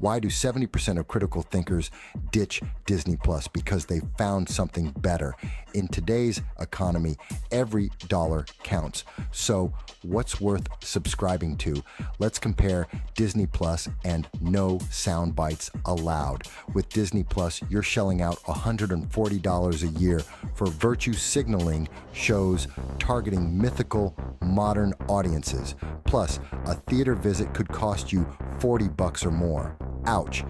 Why do 70% of critical thinkers ditch Disney Plus? Because they found something better. In today's economy, every dollar counts. So what's worth subscribing to? Let's compare Disney Plus and no Soundbites Allowed. With Disney Plus, you're shelling out $140 a year for virtue signaling shows targeting mythical modern audiences. Plus, a theater visit could cost you $40 or more. Ouch.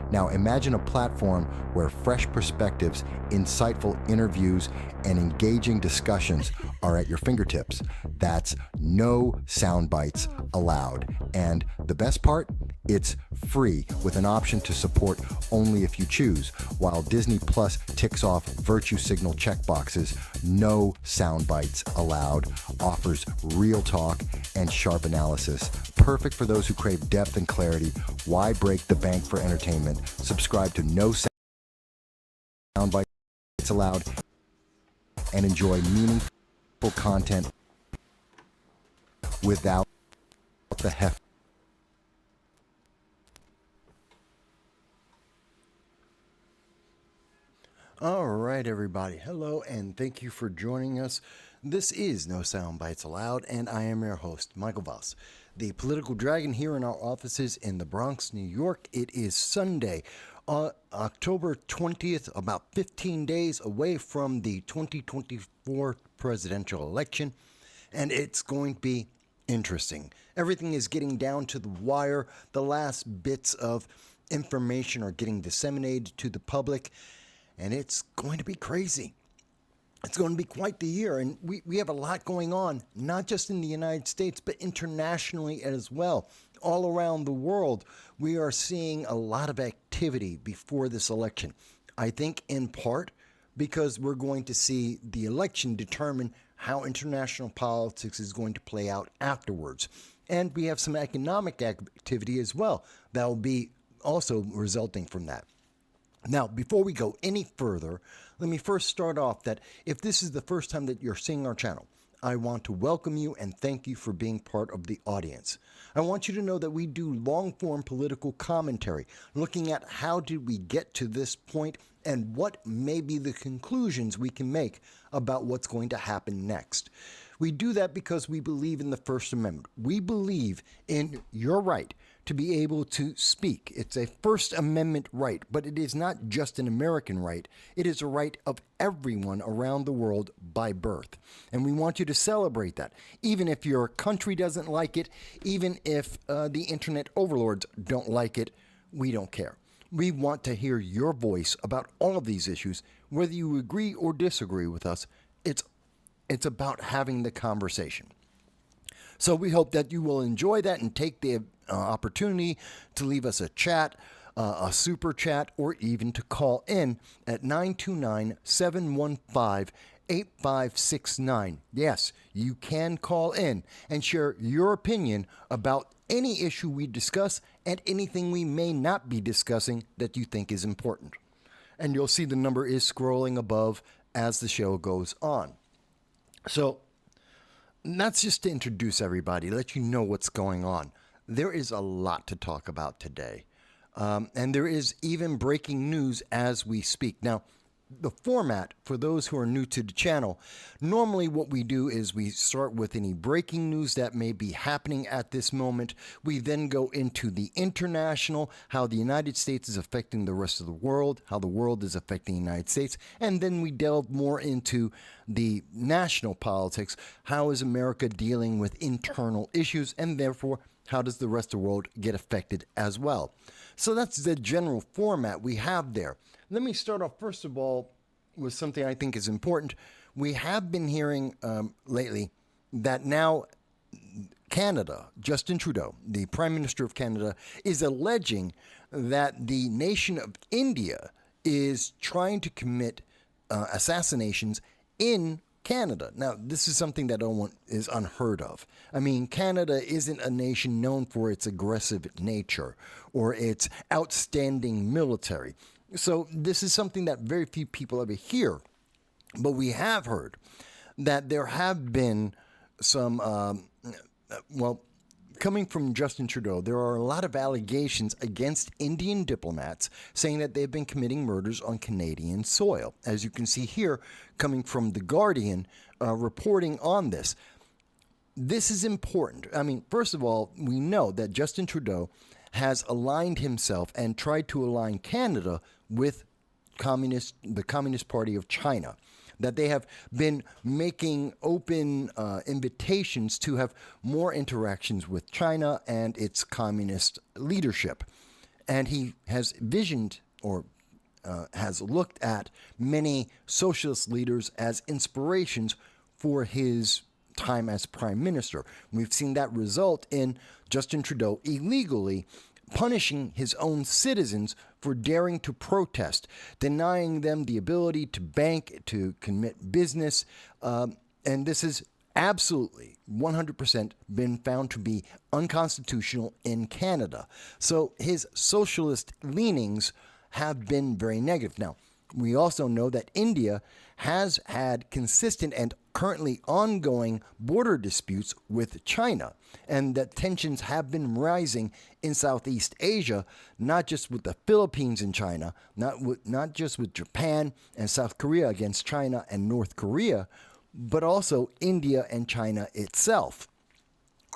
Now imagine a platform where fresh perspectives, insightful interviews, and engaging discussions are at your fingertips. That's no Soundbites Allowed. And the best part? It's free with an option to support only if you choose. While Disney Plus ticks off virtue signal checkboxes, no Soundbites Allowed offers real talk and sharp analysis. Perfect for those who crave depth and clarity. Why break the bank for entertainment? Subscribe to no Soundbites Allowed and enjoy meaningful content without the heft. All right, everybody. Hello, and thank you for joining us. This is No Soundbites Allowed, and I am your host, Michael Voss, the political dragon here in our offices in the Bronx, New York. It is Sunday, October 20th, about 15 days away from the 2024 presidential election, and it's going to be interesting. Everything is getting down to the wire. The last bits of information are getting disseminated to the public, and it's going to be crazy. It's going to be quite the year, and we have a lot going on, not just in the United States, but internationally as well. All around the world, we are seeing a lot of activity before this election. I think in part because we're going to see the election determine how international politics is going to play out afterwards. And we have some economic activity as well that will be also resulting from that. Now, before we go any further, let me first start off that if this is the first time that you're seeing our channel, I want to welcome you and thank you for being part of the audience. I want you to know that we do long-form political commentary, looking at how did we get to this point and what may be the conclusions we can make about what's going to happen next. We do that because we believe in the First Amendment. We believe in your right to be able to speak. It's a First Amendment right, but it is not just an American right. It is a right of everyone around the world by birth. And we want you to celebrate that. Even if your country doesn't like it, even if the internet overlords don't like it, we don't care. We want to hear your voice about all of these issues, whether you agree or disagree with us. It's about having the conversation. So we hope that you will enjoy that and take the opportunity to leave us a chat, a super chat, or even to call in at 929-715-8569. Yes, you can call in and share your opinion about any issue we discuss and anything we may not be discussing that you think is important. And you'll see the number is scrolling above as the show goes on. So that's just to introduce everybody, let you know what's going on. There is a lot to talk about today. And there is even breaking news as we speak. Now, the format, for those who are new to the channel, normally what we do is we start with any breaking news that may be happening at this moment. We then go into the international, how the United States is affecting the rest of the world, how the world is affecting the United States, and then we delve more into the national politics. How is America dealing with internal issues, and therefore, how does the rest of the world get affected as well? So that's the general format we have there. Let me start off, first of all, with something I think is important. We have been hearing lately that now Canada, Justin Trudeau, the Prime Minister of Canada, is alleging that the nation of India is trying to commit assassinations in Canada. Now, this is something that is unheard of. I mean, Canada isn't a nation known for its aggressive nature or its outstanding military. So this is something that very few people ever hear. But we have heard that there have been some, coming from Justin Trudeau, there are a lot of allegations against Indian diplomats saying that they've been committing murders on Canadian soil. As you can see here, coming from The Guardian, reporting on this. This is important. I mean, first of all, we know that Justin Trudeau has aligned himself and tried to align Canada with the Communist Party of China, that they have been making open invitations to have more interactions with China and its communist leadership. And he has visioned or has looked at many socialist leaders as inspirations for his time as prime minister. We've seen that result in Justin Trudeau illegally punishing his own citizens for daring to protest, denying them the ability to bank, to commit business. And this has absolutely 100% been found to be unconstitutional in Canada. So his socialist leanings have been very negative. Now, we also know that India has had consistent and currently ongoing border disputes with China, and that tensions have been rising in Southeast Asia, not just with the Philippines and China, not just with Japan and South Korea against China and North Korea, but also India and China itself.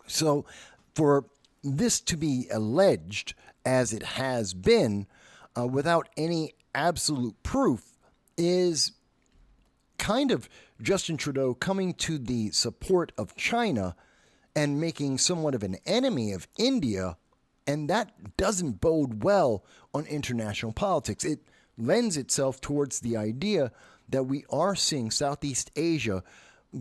So for this to be alleged, as it has been, without any absolute proof, is kind of Justin Trudeau coming to the support of China and making somewhat of an enemy of India, and that doesn't bode well on international politics. It lends itself towards the idea that we are seeing Southeast Asia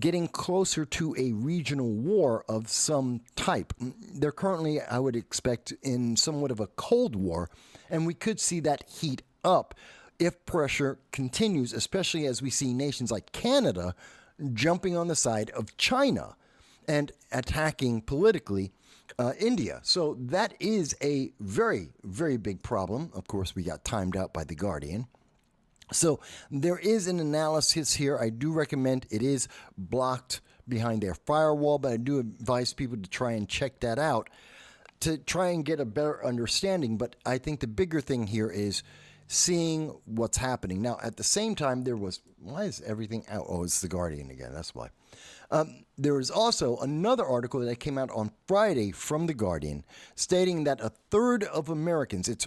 getting closer to a regional war of some type. They're currently, I would expect, in somewhat of a Cold War, and we could see that heat up if pressure continues, especially as we see nations like Canada jumping on the side of China and attacking politically India. So that is a very, very big problem. Of course, we got timed out by The Guardian. So there is an analysis here. I do recommend it is blocked behind their firewall, but I do advise people to try and check that out to try and get a better understanding. But I think the bigger thing here is seeing what's happening. Now, at the same time, why is everything out? Oh, it's The Guardian again. That's why. There is also another article that came out on Friday from The Guardian stating that a third of Americans, it's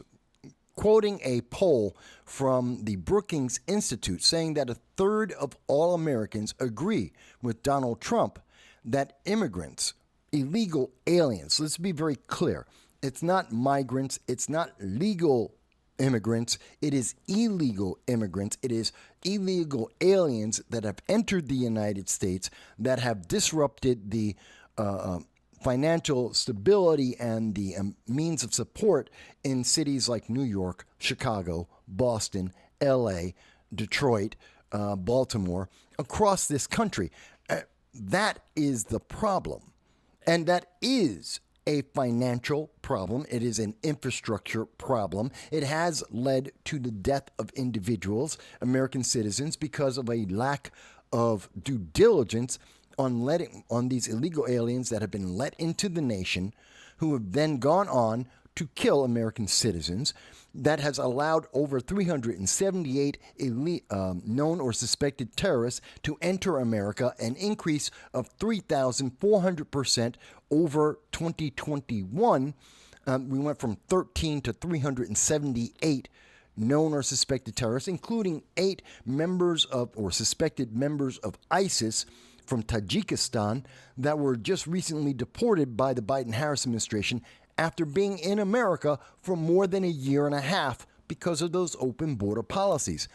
quoting a poll from the Brookings Institute, saying that a third of all Americans agree with Donald Trump that immigrants, illegal aliens, let's be very clear, it's not migrants, it's not legal immigrants, it is illegal immigrants, it is illegal aliens that have entered the United States that have disrupted the financial stability and the means of support in cities like New York, Chicago, Boston, LA, Detroit, Baltimore, across this country. That is the problem. And that is a financial problem. It is an infrastructure problem. It has led to the death of individuals, American citizens, because of a lack of due diligence on these illegal aliens that have been let into the nation, who have then gone on to kill American citizens. That has allowed over 378 known or suspected terrorists to enter America, an increase of 3,400% over 2021. We went from 13 to 378 known or suspected terrorists, including 8 members of or suspected members of ISIS from Tajikistan that were just recently deported by the Biden-Harris administration after being in America for more than a year and a half because of those open border policies.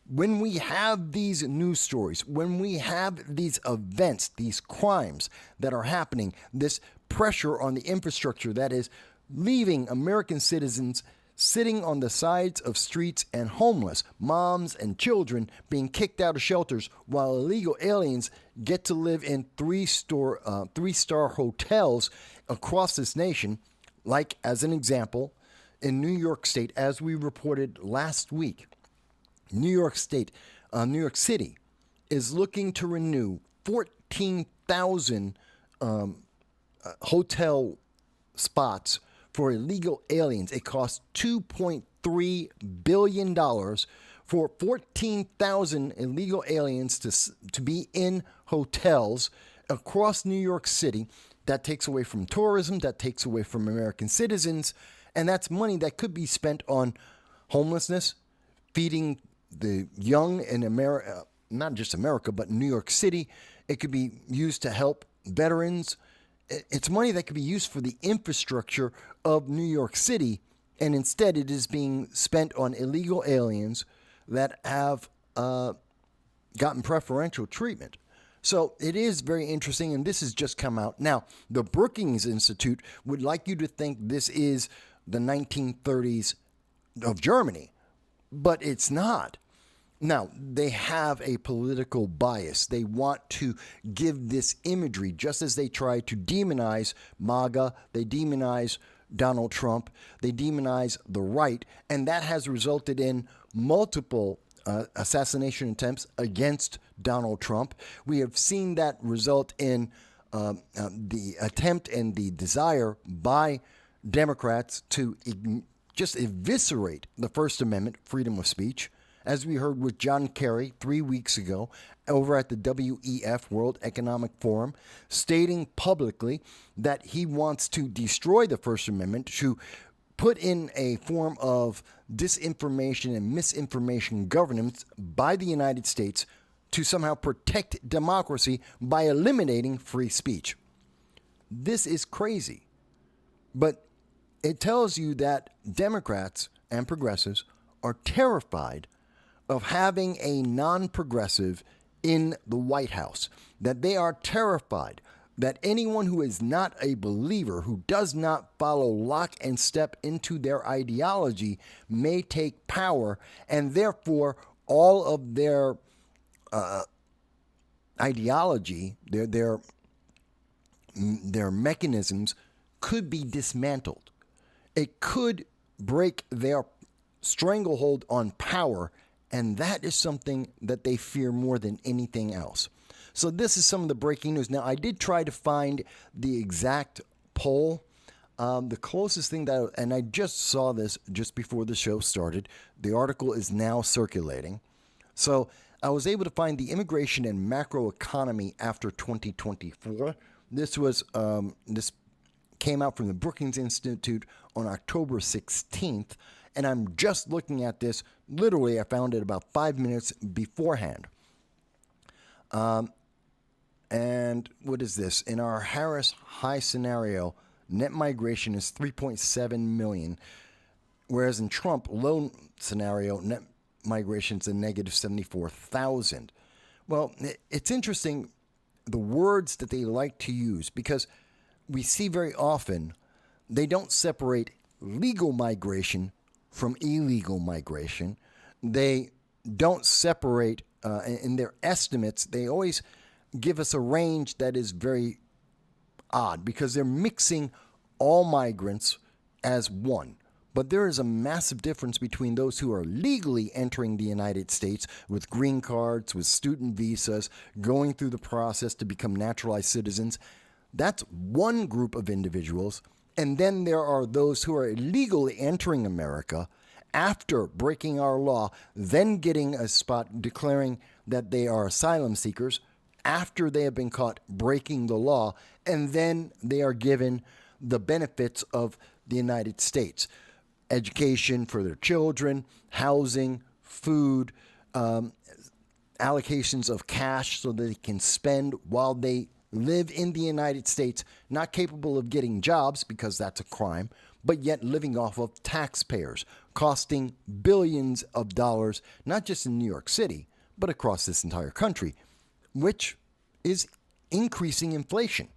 When we have these news stories, when we have these events, these crimes that are happening, this pressure on the infrastructure that is leaving American citizens sitting on the sides of streets and homeless, moms and children being kicked out of shelters while illegal aliens get to live in three-star hotels across this nation, like as an example, in New York State, as we reported last week, New York City is looking to renew 14,000 hotel spots for illegal aliens. It costs $2.3 billion for 14,000 illegal aliens to be in hotels across New York City. That takes away from tourism, that takes away from American citizens, and that's money that could be spent on homelessness, feeding the young in America, not just America, but New York City. It could be used to help veterans. It's money that could be used for the infrastructure of New York City, and instead it is being spent on illegal aliens that have gotten preferential treatment. So it is very interesting, and this has just come out. Now, the Brookings Institute would like you to think this is the 1930s of Germany, but it's not. Now, they have a political bias. They want to give this imagery, just as they try to demonize MAGA, they demonize Donald Trump, they demonize the right, and that has resulted in multiple assassination attempts against Donald Trump. We have seen that result in the attempt and the desire by Democrats to just eviscerate the First Amendment, freedom of speech, as we heard with John Kerry 3 weeks ago over at the WEF, World Economic Forum, stating publicly that he wants to destroy the First Amendment, to put in a form of disinformation and misinformation governance by the United States to somehow protect democracy by eliminating free speech. This is crazy. But it tells you that Democrats and progressives are terrified of having a non-progressive in the White House, that they are terrified that anyone who is not a believer, who does not follow lock and step into their ideology, may take power, and therefore all of their ideology, their mechanisms could be dismantled. It could break their stranglehold on power, and that is something that they fear more than anything else. So this is some of the breaking news. Now, I did try to find the exact poll. The closest thing that, and I just saw this just before the show started. The article is now circulating. So I was able to find the immigration and macroeconomy after 2024. This came out from the Brookings Institute on October 16th. And I'm just looking at this. Literally, I found it about 5 minutes beforehand. And what is this? In our Harris high scenario, net migration is 3.7 million, whereas in Trump low scenario, net migration is a negative 74,000. Well, it's interesting the words that they like to use, because we see very often they don't separate legal migration from illegal migration. They don't separate in their estimates. They always give us a range that is very odd, because they're mixing all migrants as one. But there is a massive difference between those who are legally entering the United States with green cards, with student visas, going through the process to become naturalized citizens. That's one group of individuals. And then there are those who are illegally entering America after breaking our law, then getting a spot declaring that they are asylum seekers after they have been caught breaking the law, and then they are given the benefits of the United States. Education for their children, housing, food, allocations of cash so that they can spend while they live in the United States, not capable of getting jobs because that's a crime, but yet living off of taxpayers, costing billions of dollars, not just in New York City, but across this entire country, which is increasing inflation.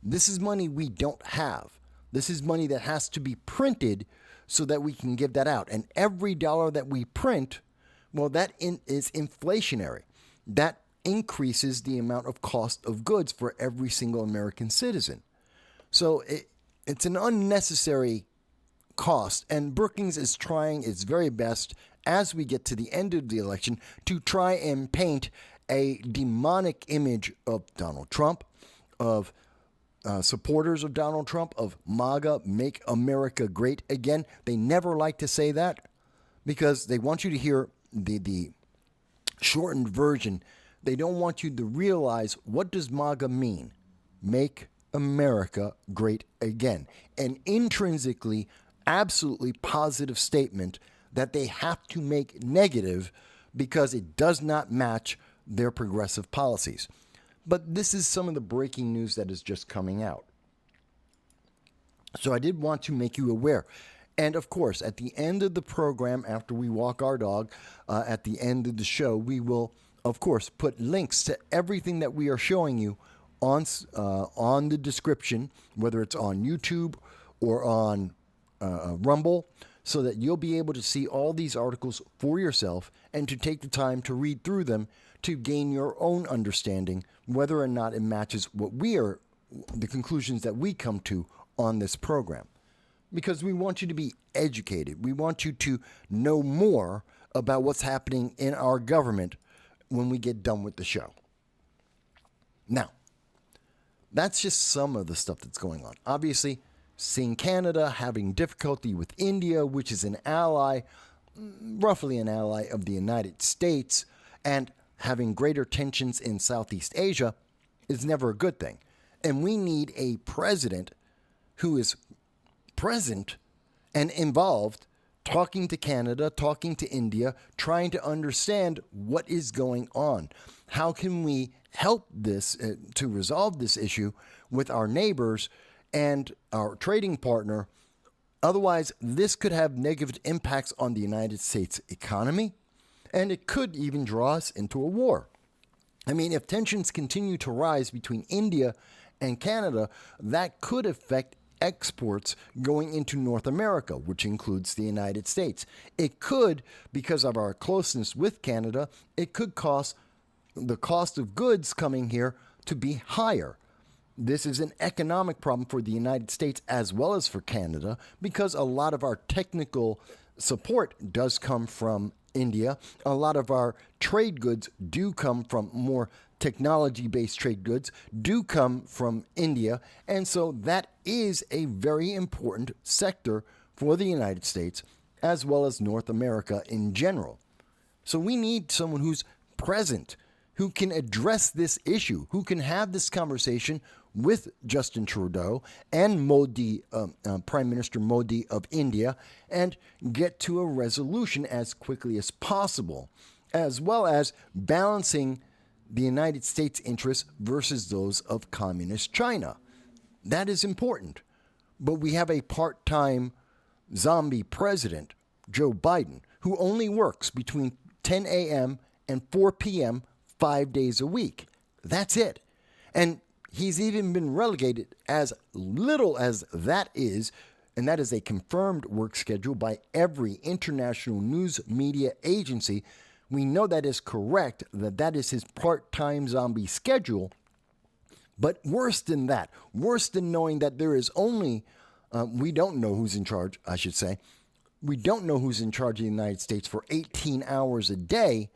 This is money we don't have. This is money that has to be printed so that we can give that out. And every dollar that we print, well, that is inflationary. That increases the amount of cost of goods for every single American citizen. So it's an unnecessary cost. And Brookings is trying its very best as we get to the end of the election to try and paint a demonic image of Donald Trump, of supporters of Donald Trump, of MAGA, Make America Great Again, they never like to say that because they want you to hear the shortened version. They don't want you to realize, what does MAGA mean? Make America Great Again. An intrinsically, absolutely positive statement that they have to make negative because it does not match their progressive policies. But this is some of the breaking news that is just coming out. So I did want to make you aware. And of course, at the end of the program, after we walk our dog, at the end of the show, we will, of course, put links to everything that we are showing you on the description, whether it's on YouTube or on Rumble, so that you'll be able to see all these articles for yourself and to take the time to read through them to gain your own understanding, whether or not it matches the conclusions that we come to on this program. Because we want you to be educated. We want you to know more about what's happening in our government when we get done with the show. Now, that's just some of the stuff that's going on. Obviously, seeing Canada having difficulty with India, which is an ally, roughly an ally of the United States, and having greater tensions in Southeast Asia is never a good thing. And we need a president who is present and involved, talking to Canada, talking to India, trying to understand what is going on. How can we help this to resolve this issue with our neighbors and our trading partner? Otherwise, this could have negative impacts on the United States economy, and it could even draw us into a war. I mean, if tensions continue to rise between India and Canada, that could affect exports going into North America, which includes the United States. It could, because of our closeness with Canada, it could cause the cost of goods coming here to be higher. This is an economic problem for the United States as well as for Canada, because a lot of our technical support does come from India. A lot of our trade goods do come from more technology-based trade goods do come from India. And so that is a very important sector for the United States as well as North America in general. So we need someone who's present, who can address this issue, who can have this conversation with Justin Trudeau and Modi, Prime Minister Modi of India, and get to a resolution as quickly as possible, as well as balancing the United States' interests versus those of communist China. That is important. But we have a part-time zombie president, Joe Biden, who only works between 10 a.m. and 4 p.m. 5 days a week. That's it. And he's even been relegated, as little as that is, and that is a confirmed work schedule by every international news media agency. We know that is correct, that is his part-time zombie schedule. But worse than that, worse than knowing that there is only, we don't know who's in charge, I should say. We don't know who's in charge of the United States for 18 hours a day,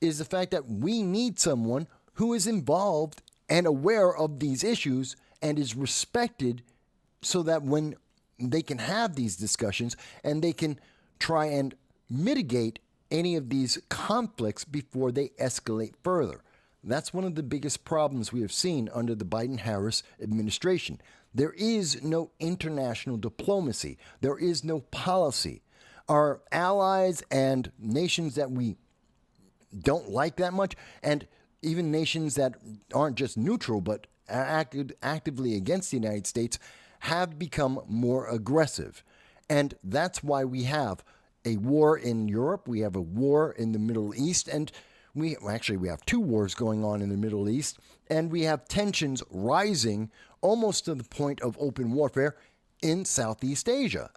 is the fact that we need someone who is involved and aware of these issues and is respected, so that when they can have these discussions and they can try and mitigate any of these conflicts before they escalate further. That's one of the biggest problems we have seen under the Biden-Harris administration. There is no international diplomacy. There is no policy. Our allies and nations that we don't like that much, and even nations that aren't just neutral but actively against the United States, have become more aggressive. And that's why we have a war in Europe, we have a war in the Middle East, and we have two wars going on in the Middle East, and we have tensions rising almost to the point of open warfare in Southeast Asia.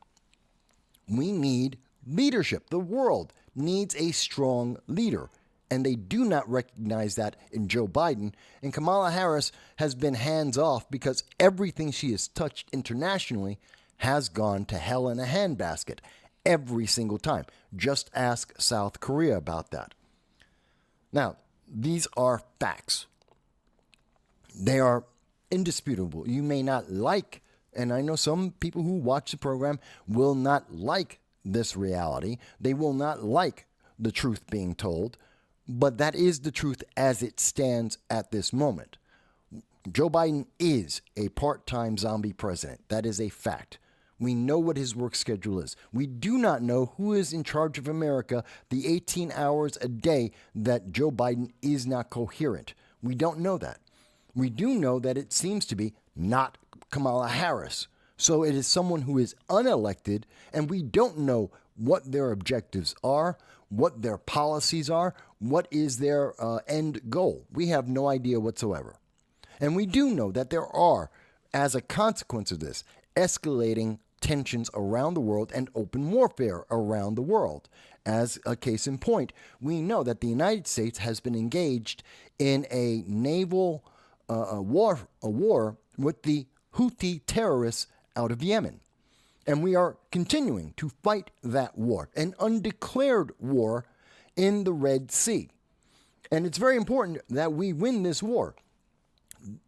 We need leadership. The world needs a strong leader, and they do not recognize that in Joe Biden. And Kamala Harris has been hands off because everything she has touched internationally has gone to hell in a handbasket every single time. Just ask South Korea about that. Now, these are facts. They are indisputable. You may not like, and I know some people who watch the program will not like this reality. They will not like the truth being told, but that is the truth as it stands at this moment. Joe Biden is a part-time zombie president. That is a fact. We know what his work schedule is. We do not know who is in charge of America the 18 hours a day that Joe Biden is not coherent. We don't know that. We do know that it seems to be not Kamala Harris. So it is someone who is unelected, and we don't know what their objectives are, what their policies are, what is their end goal. We have no idea whatsoever. And we do know that there are, as a consequence of this, escalating tensions around the world and open warfare around the world. As a case in point, we know that the United States has been engaged in a naval war with the Houthi terrorists out of Yemen. And we are continuing to fight that war, an undeclared war in the Red Sea. And it's very important that we win this war,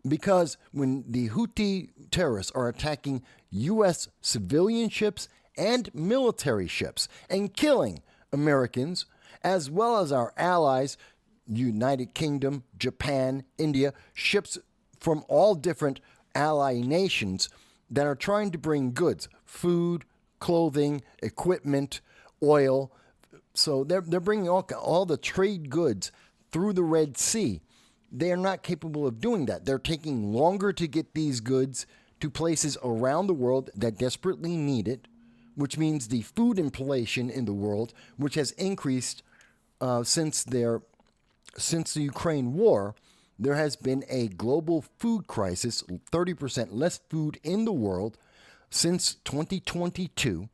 because when the Houthi terrorists are attacking U.S. civilian ships and military ships and killing Americans, as well as our allies, United Kingdom, Japan, India, ships from all different ally nations that are trying to bring goods, food, clothing, equipment, oil. So they're bringing all the trade goods through the Red Sea. They are not capable of doing that. They're taking longer to get these goods to places around the world that desperately need it, which means the food inflation in the world, which has increased since the Ukraine war. There has been a global food crisis, 30% less food in the world since 2022.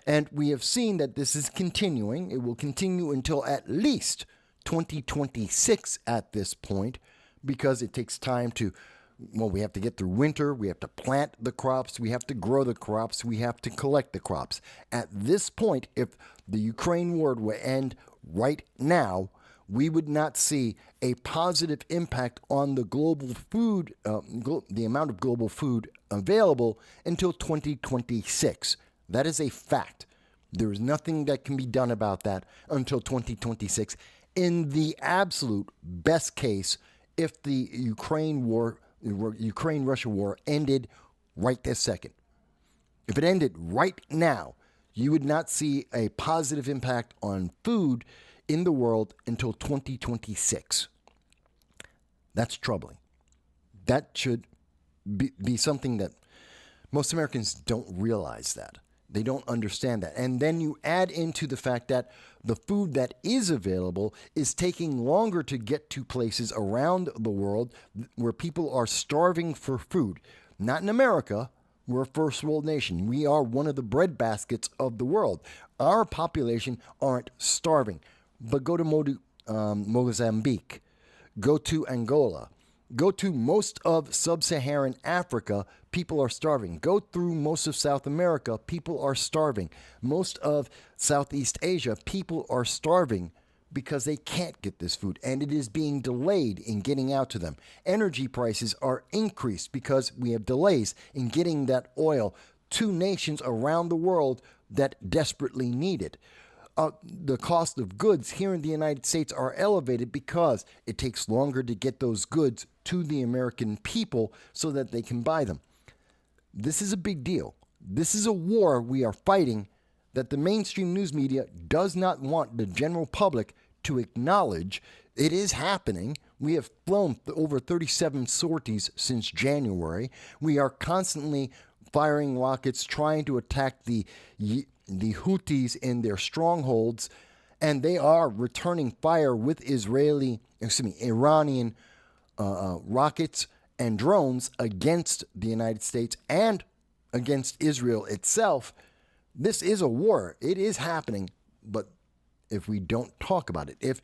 And we have seen that this is continuing. It will continue until at least 2026 at this point, because it takes time to, we have to get through winter, we have to plant the crops, we have to grow the crops, we have to collect the crops. At this point, if the Ukraine war would end right now, we would not see a positive impact on the global food, the amount of global food available until 2026. That is a fact. There is nothing that can be done about that until 2026. In the absolute best case, if the Ukraine-Russia war ended right this second. If it ended right now, you would not see a positive impact on food in the world until 2026. That's troubling. That should be something that most Americans don't realize that. They don't understand that. And then you add into the fact that the food that is available is taking longer to get to places around the world where people are starving for food. Not in America. We're a first world nation. We are one of the breadbaskets of the world. Our population aren't starving. But go to Mozambique. Go to Angola. Go to most of sub-Saharan Africa, people are starving. Go through most of South America, people are starving. Most of Southeast Asia, people are starving because they can't get this food, and it is being delayed in getting out to them. Energy prices are increased because we have delays in getting that oil to nations around the world that desperately need it. The cost of goods here in the United States are elevated because it takes longer to get those goods to the American people so that they can buy them. This is a big deal. This is a war we are fighting that the mainstream news media does not want the general public to acknowledge. It is happening. We have flown over 37 sorties since January. We are constantly firing rockets, trying to attack the Houthis in their strongholds, and they are returning fire with Iranian rockets and drones against the United States and against Israel itself. This is a war. It is happening, but if we don't talk about it, if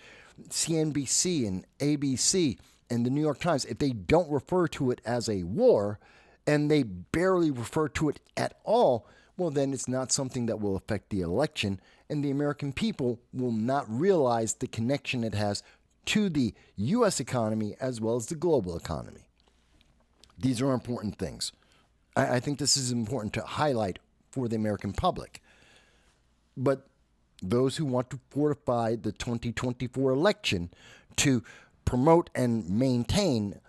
CNBC and ABC and the New York Times, if they don't refer to it as a war, and they barely refer to it at all, well, then it's not something that will affect the election, and the American people will not realize the connection it has to the U.S. economy as well as the global economy. These are important things. I think this is important to highlight for the American public. But those who want to fortify the 2024 election to promote and maintain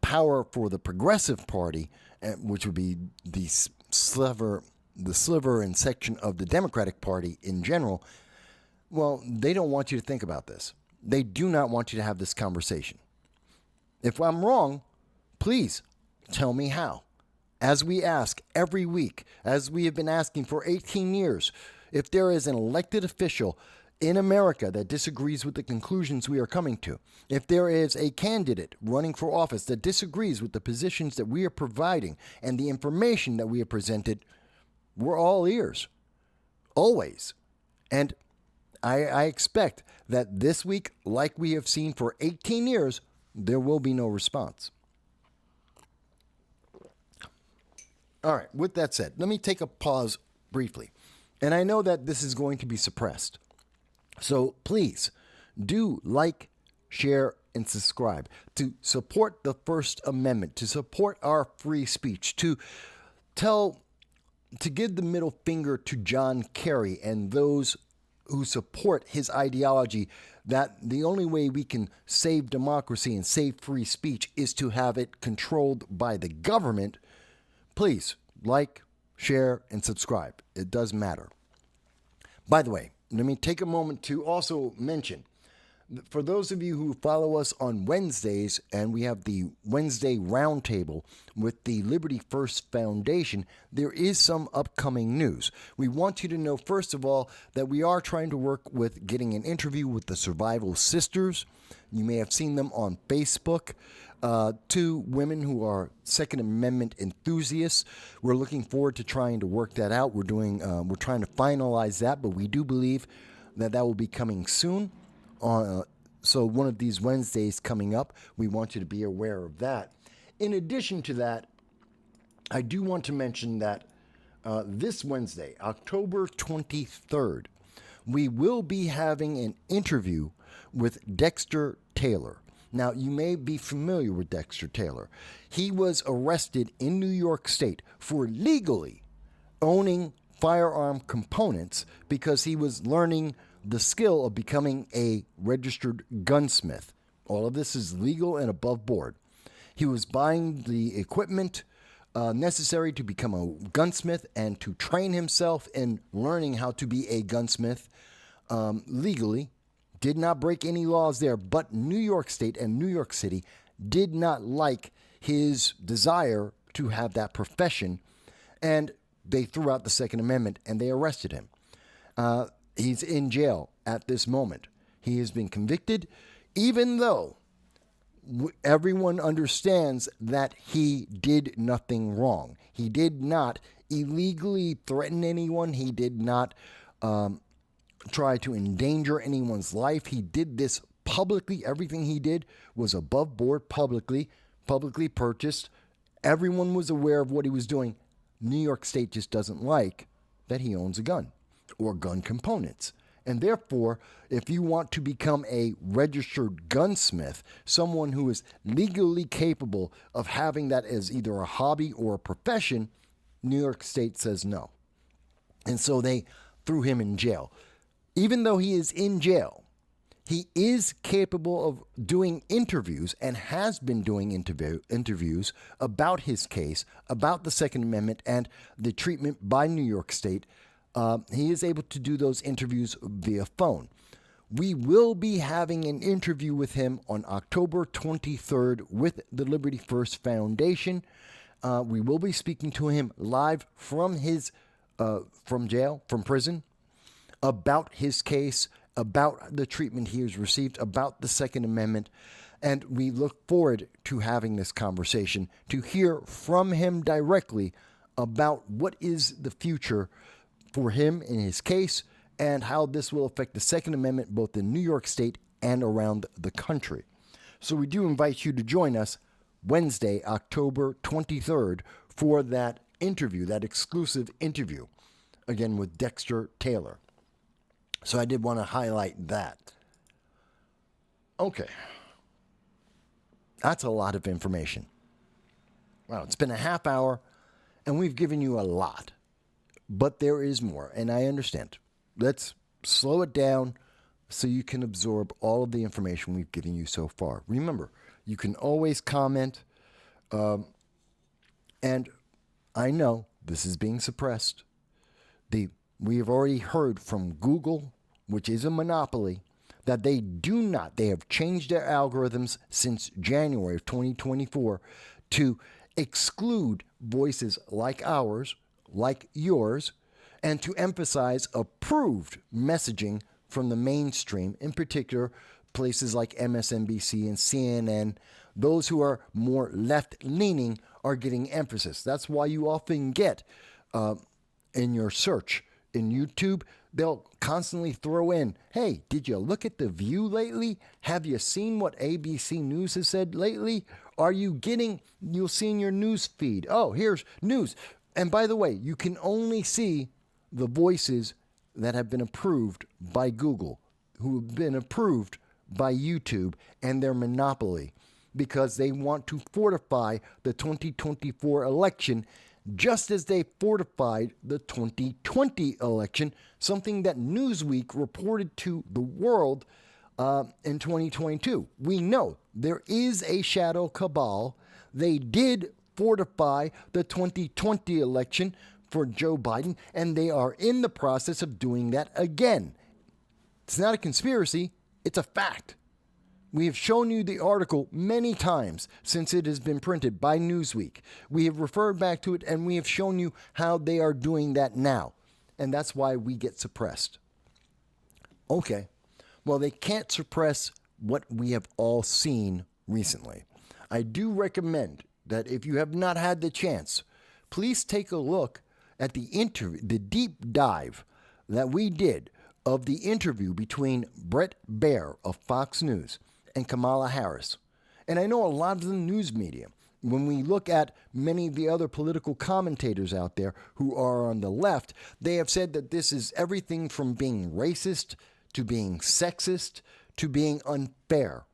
power for the Progressive Party, which would be the sliver and section of the Democratic Party in general, well, they don't want you to think about this. They do not want you to have this conversation. If I'm wrong, please tell me how. As we ask every week, as we have been asking for 18 years, if there is an elected official in America that disagrees with the conclusions we are coming to, if there is a candidate running for office that disagrees with the positions that we are providing and the information that we have presented, we're all ears. Always. And I expect that this week, like we have seen for 18 years, there will be no response. All right, with that said, let me take a pause briefly. And I know that this is going to be suppressed. So please do like, share, and subscribe to support the First Amendment, to support our free speech, to give the middle finger to John Kerry and those who support his ideology that the only way we can save democracy and save free speech is to have it controlled by the government. Please like, share, and subscribe. It does matter. By the way, let me take a moment to also mention, for those of you who follow us on Wednesdays, and we have the Wednesday Roundtable with the Liberty First Foundation, there is some upcoming news. We want you to know, first of all, that we are trying to work with getting an interview with the Survival Sisters. You may have seen them on Facebook. Two women who are Second Amendment enthusiasts. We're looking forward to trying to work that out. We're trying to finalize that, but we do believe that will be coming soon. So one of these Wednesdays coming up, we want you to be aware of that. In addition to that, I do want to mention that this Wednesday, October 23rd, we will be having an interview with Dexter Taylor. Now, you may be familiar with Dexter Taylor. He was arrested in New York State for legally owning firearm components because he was learning the skill of becoming a registered gunsmith. All of this is legal and above board. He was buying the equipment necessary to become a gunsmith and to train himself in learning how to be a gunsmith legally. Did not break any laws there, but New York State and New York City did not like his desire to have that profession, and they threw out the Second Amendment and they arrested him. He's in jail at this moment. He has been convicted, even though everyone understands that he did nothing wrong. He did not illegally threaten anyone. He did not try to endanger anyone's life. He did this publicly. Everything he did was above board, publicly purchased. Everyone was aware of what he was doing. New York State just doesn't like that he owns a gun or gun components. And therefore, if you want to become a registered gunsmith, someone who is legally capable of having that as either a hobby or a profession, New York State says no. And so they threw him in jail. Even though he is in jail, he is capable of doing interviews and has been doing interviews about his case, about the Second Amendment and the treatment by New York State. He is able to do those interviews via phone. We will be having an interview with him on October 23rd with the Liberty First Foundation. We will be speaking to him live from prison, about his case, about the treatment he has received, about the Second Amendment. And we look forward to having this conversation, to hear from him directly about what is the future for him in his case and how this will affect the Second Amendment both in New York State and around the country. So we do invite you to join us Wednesday, October 23rd for that interview, that exclusive interview, again with Dexter Taylor. So I did want to highlight that. Okay. That's a lot of information. Wow, it's been a half hour, and we've given you a lot. But there is more, and I understand. Let's slow it down so you can absorb all of the information we've given you so far. Remember, you can always comment, and I know this is being suppressed. We have already heard from Google, which is a monopoly, that they have changed their algorithms since January of 2024 to exclude voices like ours, like yours, and to emphasize approved messaging from the mainstream, in particular places like MSNBC and CNN. Those who are more left-leaning are getting emphasis. That's why you often get in your search in YouTube, they'll constantly throw in, hey, did you look at The View lately? Have you seen what ABC News has said lately? You'll see in your news feed, oh, here's news. And by the way, you can only see the voices that have been approved by Google, who have been approved by YouTube and their monopoly, because they want to fortify the 2024 election just as they fortified the 2020 election, something that Newsweek reported to the world in 2022. We know there is a shadow cabal. They did fortify the 2020 election for Joe Biden, and they are in the process of doing that again. It's not a conspiracy, it's a fact. We have shown you the article many times since it has been printed by Newsweek. We have referred back to it, and we have shown you how they are doing that now. And that's why we get suppressed. Okay, well, they can't suppress what we have all seen recently. I do recommend that if you have not had the chance, please take a look at the deep dive that we did of the interview between Bret Baier of Fox News and Kamala Harris. And I know a lot of the news media, when we look at many of the other political commentators out there who are on the left, they have said that this is everything from being racist to being sexist to being unfair.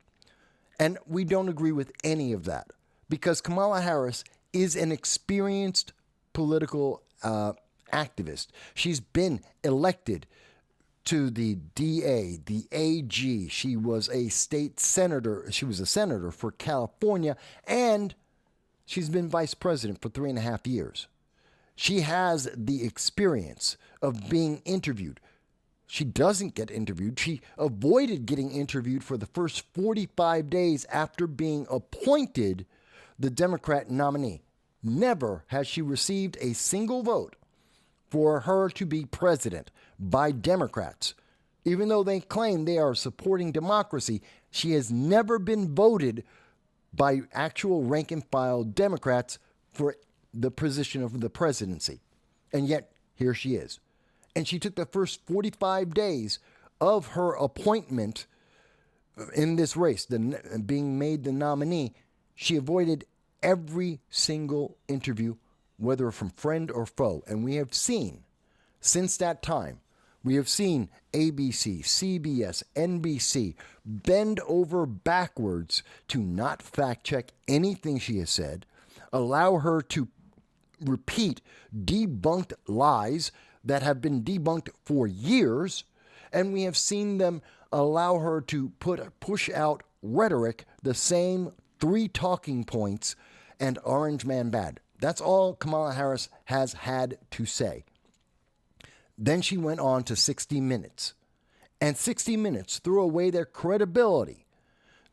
And we don't agree with any of that, because Kamala Harris is an experienced political activist. She's been elected to the DA, the AG. She was a state senator. She was a senator for California, and she's been vice president for 3.5 years. She has the experience of being interviewed. She doesn't get interviewed. She avoided getting interviewed for the first 45 days after being appointed the Democrat nominee. Never has she received a single vote for her to be president by Democrats. Even though they claim they are supporting democracy, she has never been voted by actual rank and file Democrats for the position of the presidency. And yet, here she is. And she took the first 45 days of her appointment in this race, being made the nominee. She avoided every single interview, whether from friend or foe. And we have seen, since that time, we have seen ABC, CBS, NBC bend over backwards to not fact check anything she has said, allow her to repeat debunked lies that have been debunked for years, and we have seen them allow her to push out rhetoric, the same 3 talking points, and Orange Man bad. That's all Kamala Harris has had to say. Then she went on to 60 Minutes. And 60 Minutes threw away their credibility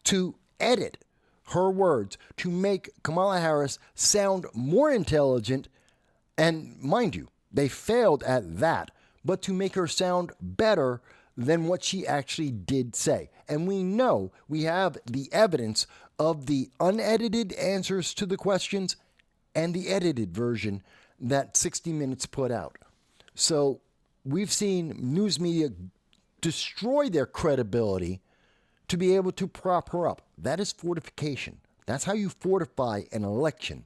to edit her words to make Kamala Harris sound more intelligent. And mind you, they failed at that, but to make her sound better than what she actually did say. And we know, we have the evidence of the unedited answers to the questions and the edited version that 60 Minutes put out. So we've seen news media destroy their credibility to be able to prop her up. That is fortification. That's how you fortify an election.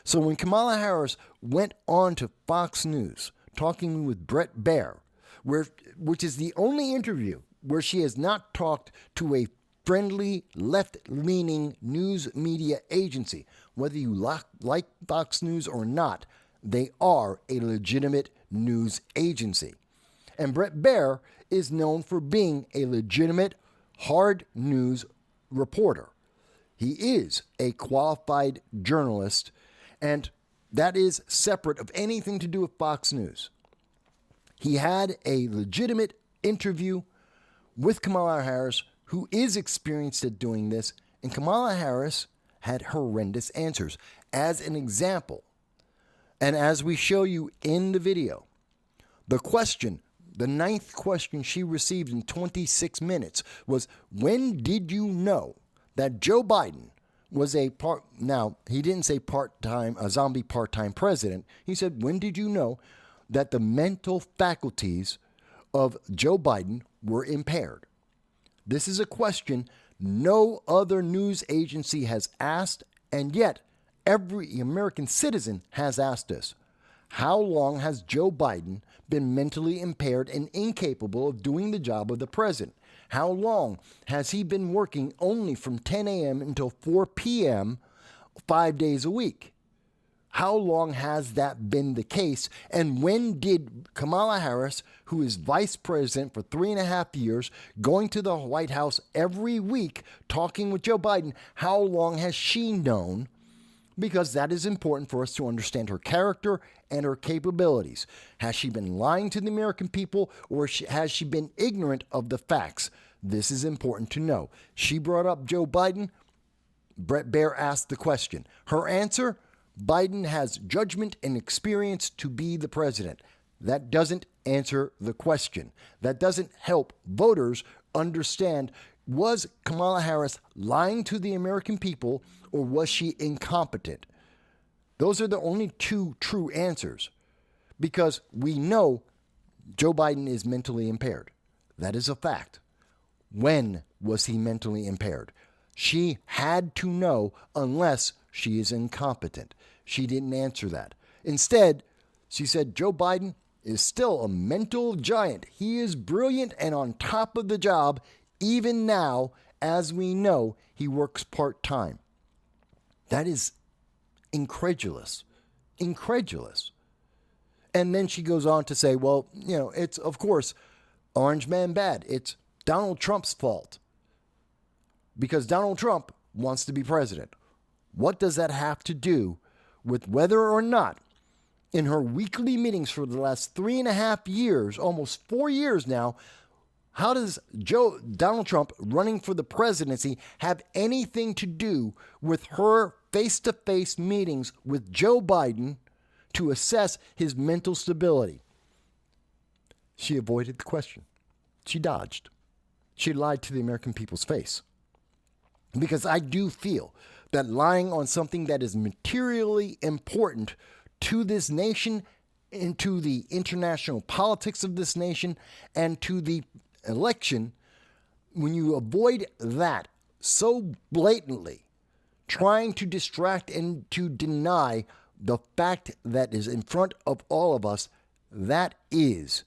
So when Kamala Harris went on to Fox News talking with Bret Baier, which is the only interview where she has not talked to a friendly, left-leaning news media agency, whether you like Fox News or not, they are a legitimate news agency. And Bret Baier is known for being a legitimate, hard news reporter. He is a qualified journalist, and that is separate of anything to do with Fox News. He had a legitimate interview with Kamala Harris, who is experienced at doing this, and Kamala Harris had horrendous answers. As an example, and as we show you in the video, the question, the 9th question she received in 26 minutes was, when did you know that Joe Biden was now, he didn't say a zombie part-time president. He said, when did you know that the mental faculties of Joe Biden were impaired? This is a question no other news agency has asked, and yet every American citizen has asked this. How long has Joe Biden been mentally impaired and incapable of doing the job of the president? How long has he been working only from 10 a.m. until 4 p.m. 5 days a week? How long has that been the case? And when did Kamala Harris, who is vice president for 3.5 years, going to the White House every week, talking with Joe Biden, how long has she known? Because that is important for us to understand her character and her capabilities. Has she been lying to the American people, or has she been ignorant of the facts? This is important to know. She brought up Joe Biden. Bret Baier asked the question. Her answer, Biden has judgment and experience to be the president. That doesn't answer the question. That doesn't help voters understand, was Kamala Harris lying to the American people, or was she incompetent? Those are the only two true answers, because we know Joe Biden is mentally impaired. That is a fact. When was he mentally impaired? She had to know, unless she is incompetent. She didn't answer that. Instead, she said Joe Biden is still a mental giant. He is brilliant and on top of the job. Even now, as we know, he works part-time. That is incredulous. Incredulous. And then she goes on to say, well, it's, of course, Orange Man bad. It's Donald Trump's fault, because Donald Trump wants to be president. What does that have to do with whether or not, in her weekly meetings for the last 3.5 years, almost 4 years now, how does Donald Trump running for the presidency have anything to do with her face-to-face meetings with Joe Biden to assess his mental stability? She avoided the question. She dodged. She lied to the American people's face. Because I do feel that lying on something that is materially important to this nation, and to the international politics of this nation, and to the election, when you avoid that so blatantly, trying to distract and to deny the fact that is in front of all of us, that is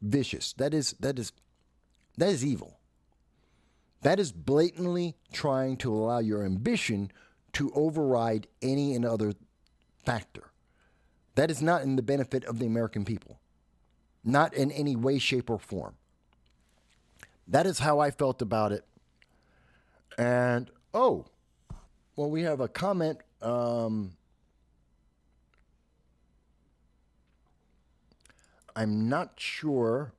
vicious. That is evil. That is blatantly trying to allow your ambition to override any and other factor. That is not in the benefit of the American people. Not in any way, shape, or form. That is how I felt about it. And, we have a comment. I'm not sure.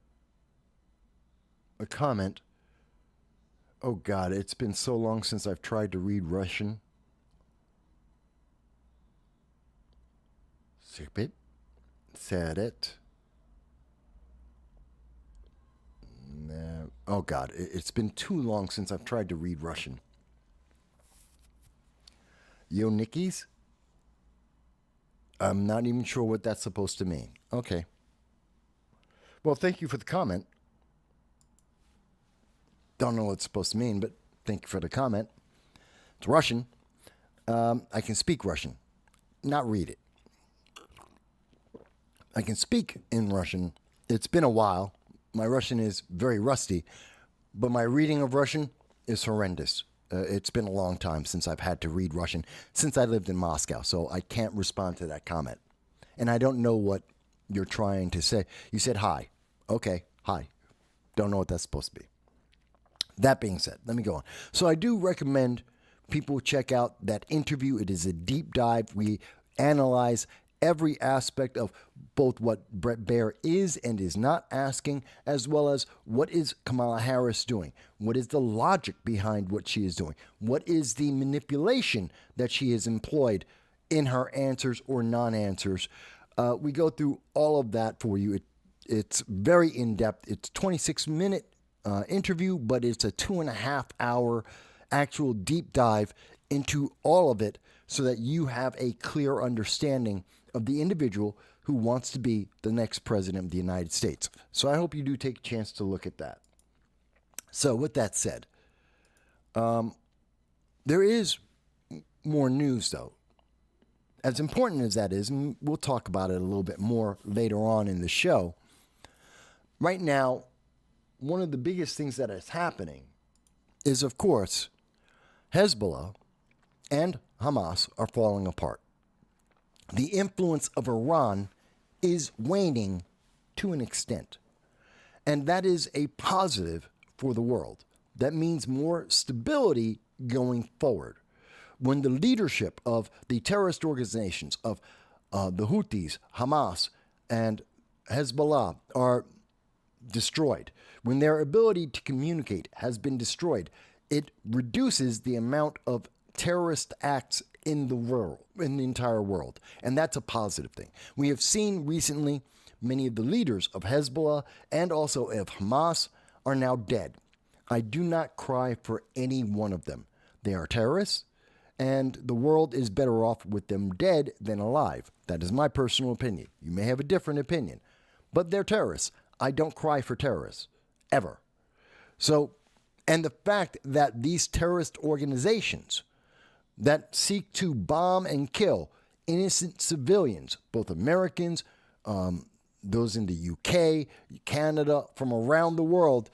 A comment. Oh, God, it's been so long since I've tried to read Russian. Sipit. Said it. Oh, God, it's been too long since I've tried to read Russian. Yo, Nickies? I'm not even sure what that's supposed to mean. Okay. Well, thank you for the comment. Don't know what it's supposed to mean, but thank you for the comment. It's Russian. I can speak Russian, not read it. I can speak in Russian. It's been a while. My Russian is very rusty, but my reading of Russian is horrendous. It's been a long time since I've had to read Russian, since I lived in Moscow, so I can't respond to that comment. And I don't know what you're trying to say. You said hi. Okay, hi. Don't know what that's supposed to be. That being said, let me go on. So I do recommend people check out that interview. It is a deep dive. We analyze every aspect of both what Bret Baier is and is not asking, as well as what is Kamala Harris doing? What is the logic behind what she is doing? What is the manipulation that she has employed in her answers or non-answers? We go through all of that for you. It's very in-depth. It's a 26-minute interview, but it's a 2.5-hour actual deep dive into all of it so that you have a clear understanding of the individual who wants to be the next president of the United States. So I hope you do take a chance to look at that. So with that said, there is more news, though. As important as that is, and we'll talk about it a little bit more later on in the show, right now, one of the biggest things that is happening is, of course, Hezbollah and Hamas are falling apart. The influence of Iran is waning to an extent, and that is a positive for the world. That means more stability going forward. When the leadership of the terrorist organizations of the Houthis, Hamas, and Hezbollah are destroyed, when their ability to communicate has been destroyed, it reduces the amount of terrorist acts in the world, in the entire world. And that's a positive thing. We have seen recently many of the leaders of Hezbollah and also of Hamas are now dead. I do not cry for any one of them. They are terrorists, and the world is better off with them dead than alive. That is my personal opinion. You may have a different opinion, but they're terrorists. I don't cry for terrorists, ever. So, and the fact that these terrorist organizations that seek to bomb and kill innocent civilians, both Americans, those in the UK, Canada, from around the world,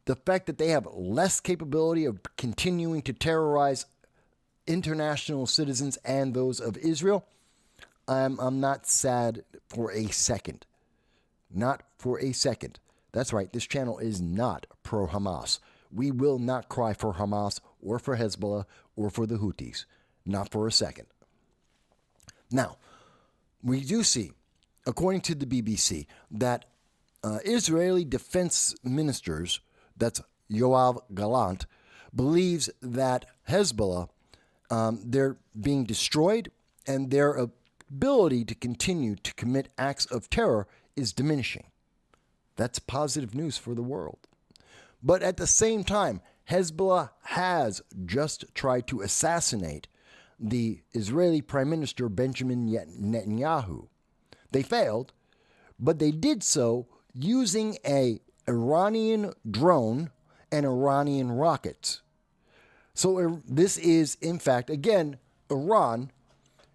the fact that they have less capability of continuing to terrorize international citizens and those of Israel, I'm not sad for a second. Not for a second. That's right, this channel is not pro-Hamas. We will not cry for Hamas or for Hezbollah or for the Houthis. Not for a second. Now, we do see, according to the BBC, that Israeli defense ministers, that's Yoav Gallant, believes that Hezbollah, they're being destroyed and their ability to continue to commit acts of terror is diminishing. That's positive news for the world. But at the same time, Hezbollah has just tried to assassinate the Israeli Prime Minister Benjamin Netanyahu. They failed, but they did so using an Iranian drone and Iranian rockets. So this is, in fact, again, Iran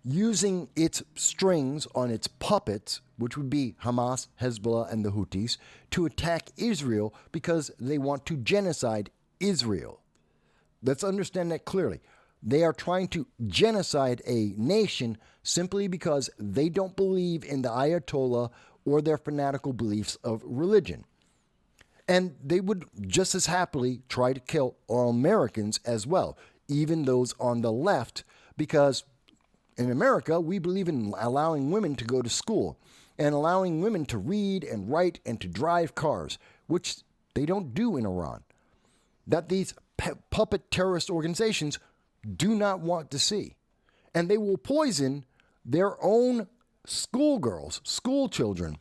using its strings on its puppets, which would be Hamas, Hezbollah, and the Houthis, to attack Israel because they want to genocide Israel. Let's understand that clearly. They are trying to genocide a nation simply because they don't believe in the Ayatollah or their fanatical beliefs of religion. And they would just as happily try to kill all Americans as well, even those on the left, because in America, we believe in allowing women to go to school and allowing women to read and write and to drive cars, which they don't do in Iran. That these puppet terrorist organizations do not want to see. And they will poison their own schoolgirls, school children.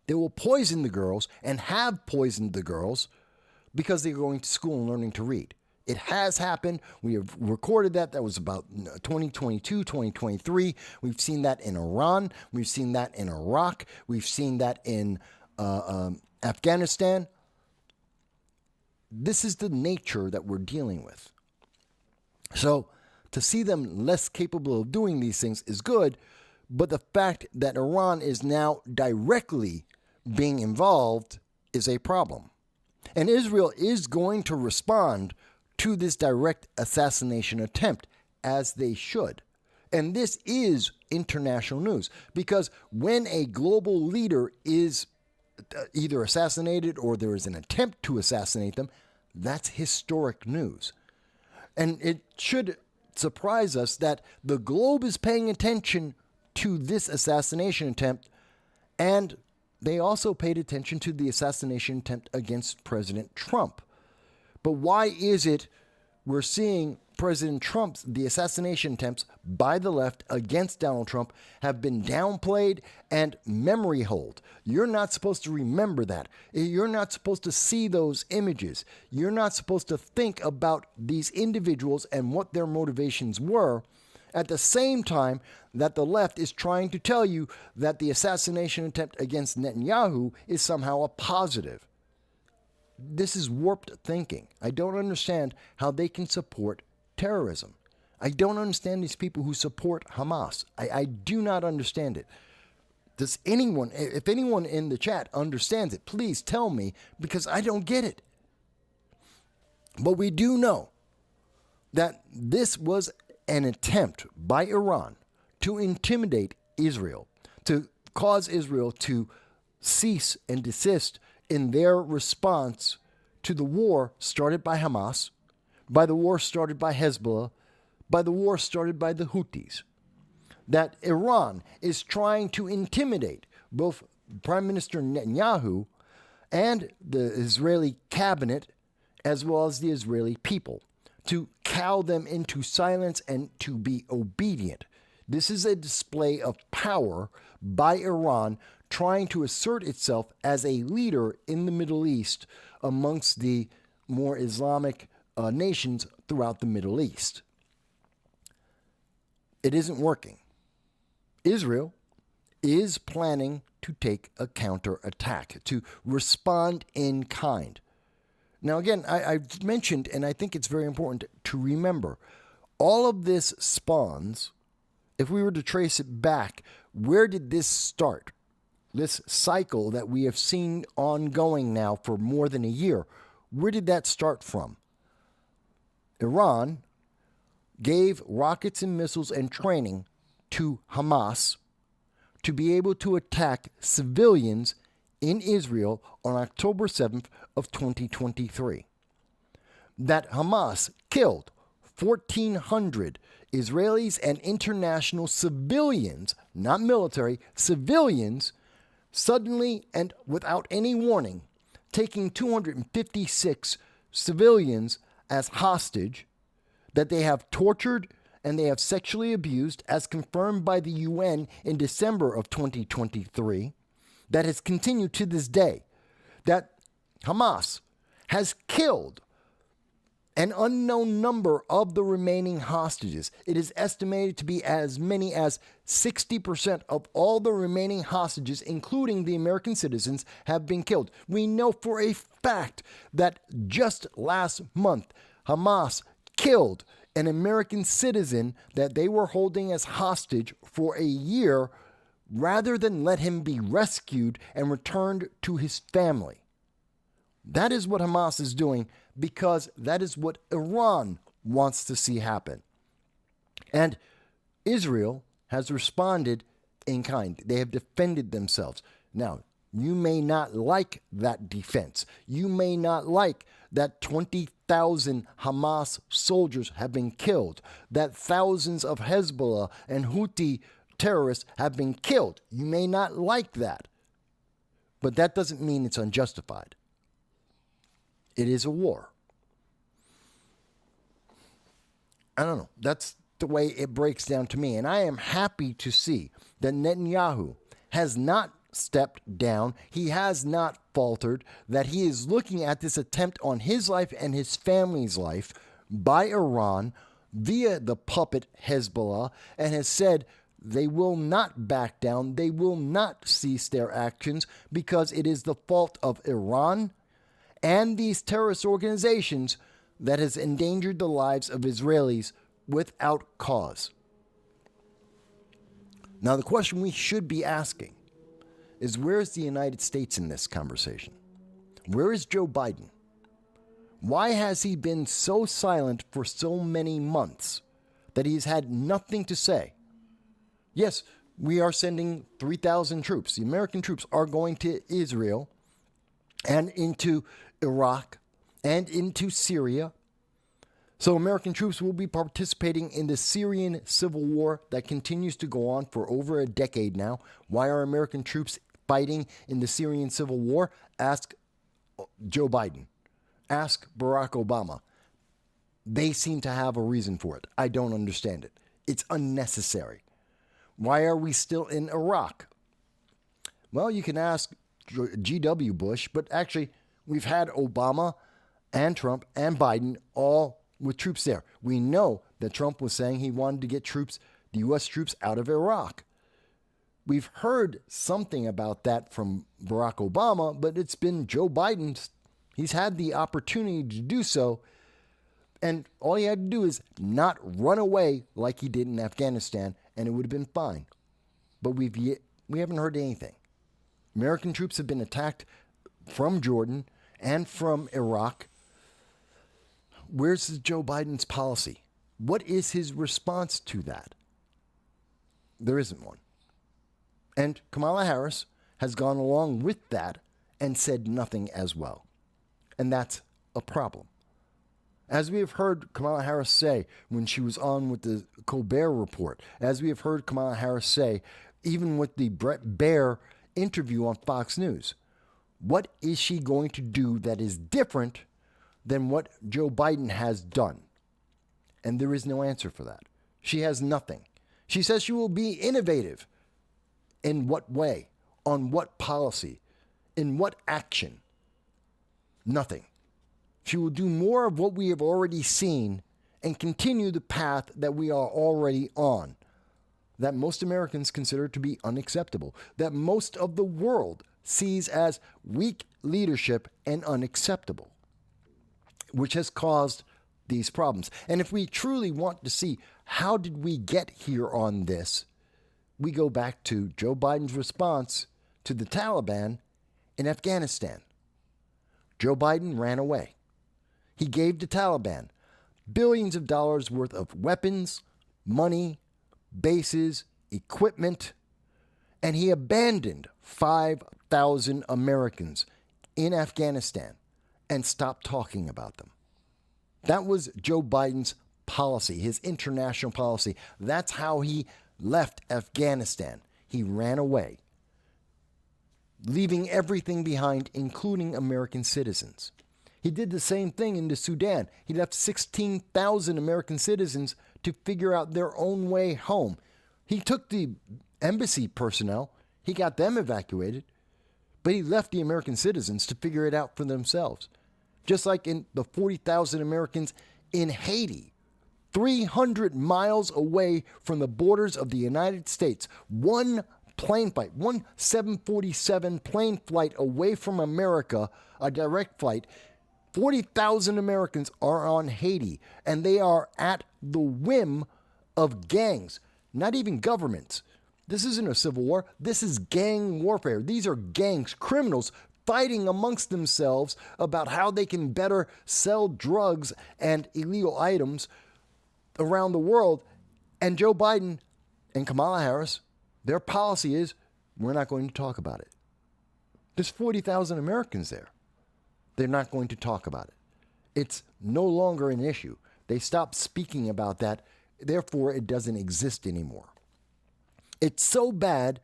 They will poison the girls and have poisoned the girls because they're going to school and learning to read. It has happened. We have recorded that. That was about 2022, 2023. We've seen that in Iran. We've seen that in Iraq. We've seen that in Afghanistan. This is the nature that we're dealing with. So to see them less capable of doing these things is good, but the fact that Iran is now directly being involved is a problem. And Israel is going to respond to this direct assassination attempt, as they should. And this is international news, because when a global leader is either assassinated or there is an attempt to assassinate them, that's historic news. And it should surprise us that the globe is paying attention to this assassination attempt, and they also paid attention to the assassination attempt against President Trump. But why is it we're seeing President Trump's, the assassination attempts by the left against Donald Trump have been downplayed and memory hold? You're not supposed to remember that. You're not supposed to see those images. You're not supposed to think about these individuals and what their motivations were, at the same time that the left is trying to tell you that the assassination attempt against Netanyahu is somehow a positive. This is warped thinking. I don't understand how they can support terrorism. I don't understand these people who support Hamas. I do not understand it. Does anyone, if anyone in the chat understands it, please tell me, because I don't get it. But we do know that this was an attempt by Iran to intimidate Israel, to cause Israel to cease and desist in their response to the war started by Hamas, by the war started by Hezbollah, by the war started by the Houthis. That Iran is trying to intimidate both Prime Minister Netanyahu and the Israeli cabinet, as well as the Israeli people, to cow them into silence and to be obedient. This is a display of power by Iran trying to assert itself as a leader in the Middle East amongst the more Islamic nations throughout the Middle East. It isn't working. Israel is planning to take a counterattack, to respond in kind. Now, again, I've mentioned, and I think it's very important to remember, all of this spawns, if we were to trace it back, where did this start? This cycle that we have seen ongoing now for more than a year, where did that start from? Iran gave rockets and missiles and training to Hamas to be able to attack civilians in Israel on October 7th of 2023. That Hamas killed 1,400 Israelis and international civilians, not military, civilians, suddenly and without any warning, taking 256 civilians as hostage, that they have tortured and they have sexually abused, as confirmed by the UN in December of 2023, that has continued to this day, that Hamas has killed an unknown number of the remaining hostages. It is estimated to be as many as 60% of all the remaining hostages, including the American citizens, have been killed. We know for a fact that just last month, Hamas killed an American citizen that they were holding as hostage for a year, rather than let him be rescued and returned to his family. That is what Hamas is doing, because that is what Iran wants to see happen. And Israel has responded in kind. They have defended themselves. Now, you may not like that defense. You may not like that 20,000 Hamas soldiers have been killed, that thousands of Hezbollah and Houthi terrorists have been killed. You may not like that, but that doesn't mean it's unjustified. It is a war. I don't know. That's the way it breaks down to me. And I am happy to see that Netanyahu has not stepped down. He has not faltered, that he is looking at this attempt on his life and his family's life by Iran via the puppet Hezbollah, and has said they will not back down. They will not cease their actions, because it is the fault of Iran and these terrorist organizations that has endangered the lives of Israelis without cause. Now, the question we should be asking is, where is the United States in this conversation? Where is Joe Biden? Why has he been so silent for so many months that he's had nothing to say? Yes, we are sending 3,000 troops. The American troops are going to Israel and into Iraq and into Syria. So American troops will be participating in the Syrian civil war that continues to go on for over a decade now. Why are American troops fighting in the Syrian civil war? Ask Joe Biden. Ask Barack Obama. They seem to have a reason for it. I don't understand it. It's unnecessary. Why are we still in Iraq? Well, you can ask G.W. Bush, but actually, we've had Obama and Trump and Biden all with troops there. We know that Trump was saying he wanted to get troops, the U.S. troops, out of Iraq. We've heard something about that from Barack Obama, but it's been Joe Biden. He's had the opportunity to do so, and all he had to do is not run away like he did in Afghanistan, and it would have been fine. But we haven't heard anything. American troops have been attacked from Jordan and from Iraq. Where's Joe Biden's policy? What is his response to that? There isn't one. And Kamala Harris has gone along with that and said nothing as well. And that's a problem. As we have heard Kamala Harris say when she was on with the Colbert Report, as we have heard Kamala Harris say even with the Bret Baier interview on Fox News, what is she going to do that is different than what Joe Biden has done? And there is no answer for that. She has nothing. She says she will be innovative. In what way? On what policy? In what action? Nothing. She will do more of what we have already seen and continue the path that we are already on, that most Americans consider to be unacceptable, that most of the world sees as weak leadership and unacceptable, which has caused these problems. And if we truly want to see how did we get here on this, we go back to Joe Biden's response to the Taliban in Afghanistan. Joe Biden ran away. He gave the Taliban billions of dollars worth of weapons, money, bases, equipment, and he abandoned 5,000 Americans in Afghanistan and stopped talking about them. That was Joe Biden's policy, his international policy. That's how he left Afghanistan. He ran away, leaving everything behind, including American citizens. He did the same thing in the Sudan. He left 16,000 American citizens to figure out their own way home. He took the embassy personnel, he got them evacuated, but he left the American citizens to figure it out for themselves. Just like in the 40,000 Americans in Haiti, 300 miles away from the borders of the United States, one plane flight, one 747 plane flight away from America, a direct flight. 40,000 Americans are on Haiti, and they are at the whim of gangs, not even governments. This isn't a civil war. This is gang warfare. These are gangs, criminals fighting amongst themselves about how they can better sell drugs and illegal items around the world. And Joe Biden and Kamala Harris, their policy is, we're not going to talk about it. There's 40,000 Americans there. They're not going to talk about it. It's no longer an issue. They stopped speaking about that. Therefore, it doesn't exist anymore. It's so bad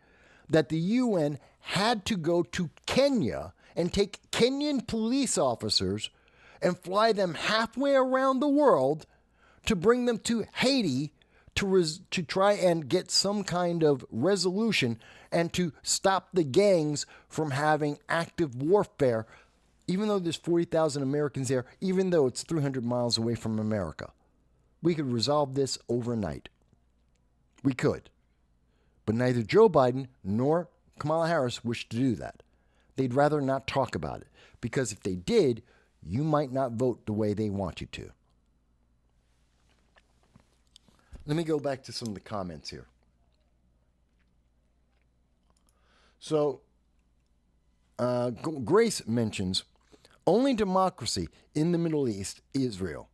that the UN had to go to Kenya and take Kenyan police officers and fly them halfway around the world to bring them to Haiti to try and get some kind of resolution and to stop the gangs from having active warfare, even though there's 40,000 Americans there, even though it's 300 miles away from America. We could resolve this overnight. We could. But neither Joe Biden nor Kamala Harris wish to do that. They'd rather not talk about it, because if they did, you might not vote the way they want you to. Let me go back to some of the comments here. So, Grace mentions, only democracy in the Middle East, Israel.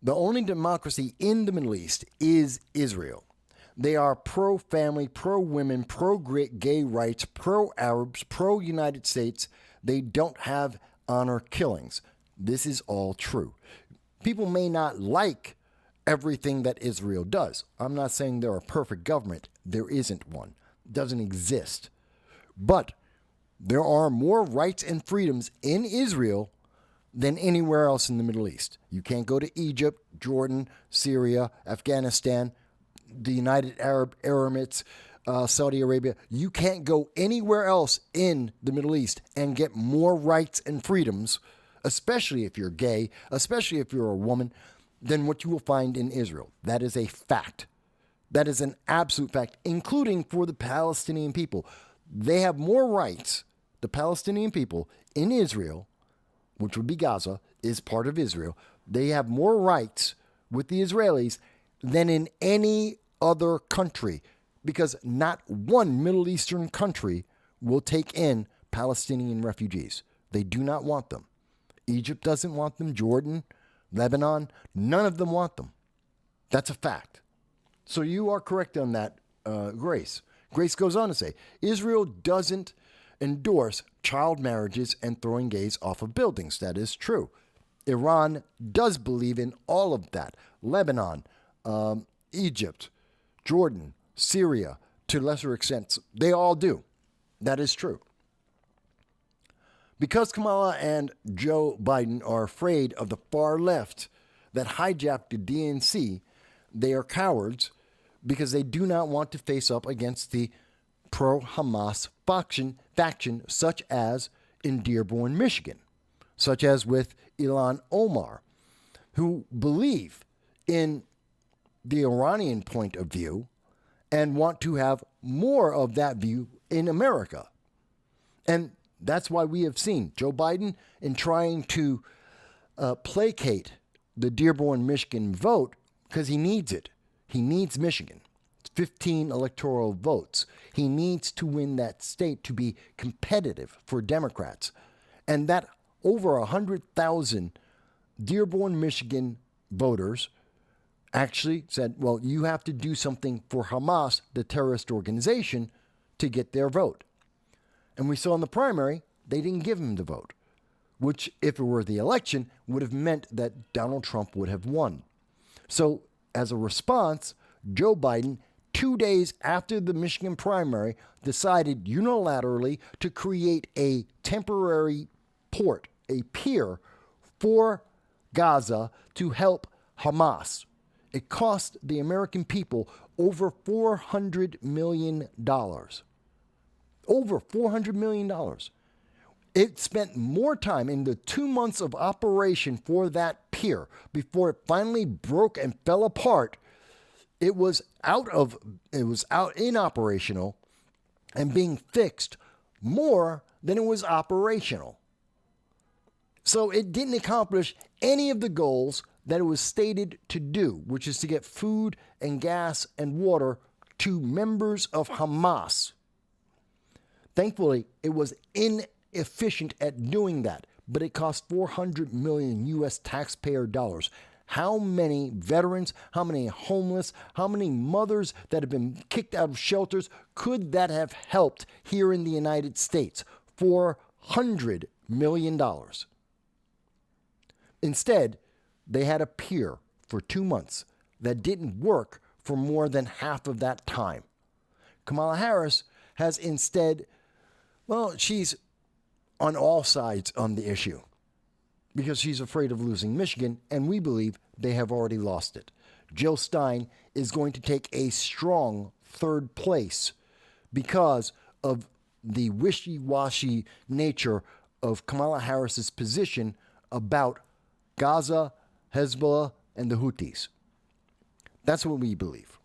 The only democracy in the Middle East is Israel. They are pro-family, pro-women, pro-gay rights, pro-Arabs, pro-United States. They don't have honor killings. This is all true. People may not like everything that Israel does. I'm not saying they're a perfect government. There isn't one. It doesn't exist. But there are more rights and freedoms in Israel than anywhere else in the Middle East. You can't go to Egypt, Jordan, Syria, Afghanistan, the United Arab Emirates, Saudi Arabia. You can't go anywhere else in the Middle East and get more rights and freedoms, especially if you're gay, especially if you're a woman, than what you will find in Israel. That is a fact. That is an absolute fact, including for the Palestinian people. They have more rights, the Palestinian people in Israel, which would be Gaza, is part of Israel. They have more rights with the Israelis than in any other country, because not one Middle Eastern country will take in Palestinian refugees. They do not want them. Egypt doesn't want them. Jordan, Lebanon, none of them want them. That's a fact. So you are correct on that, Grace. Grace goes on to say, Israel doesn't endorse child marriages and throwing gays off of buildings. That is true. Iran does believe in all of that. Lebanon, Egypt, Jordan, Syria, to lesser extents, they all do. That is true. Because Kamala and Joe Biden are afraid of the far left that hijacked the DNC, they are cowards because they do not want to face up against the pro-Hamas faction such as in Dearborn, Michigan, such as with Ilhan Omar, who believe in the Iranian point of view and want to have more of that view in America. And that's why we have seen Joe Biden in trying to placate the Dearborn, Michigan vote, because he needs it. He needs Michigan. It's 15 electoral votes. He needs to win that state to be competitive for Democrats. And that over 100,000 Dearborn, Michigan voters actually said, well, you have to do something for Hamas, the terrorist organization, to get their vote. And we saw in the primary, they didn't give him the vote, which, if it were the election, would have meant that Donald Trump would have won. So, as a response, Joe Biden, 2 days after the Michigan primary, decided unilaterally to create a temporary port, a pier for Gaza to help Hamas. It cost the American people over $400 million. Over $400 million. It spent more time in the 2 months of operation for that pier before it finally broke and fell apart. It was inoperational and being fixed more than it was operational. So it didn't accomplish any of the goals that it was stated to do, which is to get food and gas and water to members of Hamas. Thankfully, it was inefficient at doing that, but it cost $400 million U.S. taxpayer dollars. How many veterans, how many homeless, how many mothers that have been kicked out of shelters could that have helped here in the United States? $400 million. Instead, they had a pier for 2 months that didn't work for more than half of that time. Kamala Harris has instead, well, she's on all sides on the issue because she's afraid of losing Michigan, and we believe they have already lost it. Jill Stein is going to take a strong third place because of the wishy-washy nature of Kamala Harris's position about Gaza, Hezbollah, and the Houthis. That's what we believe.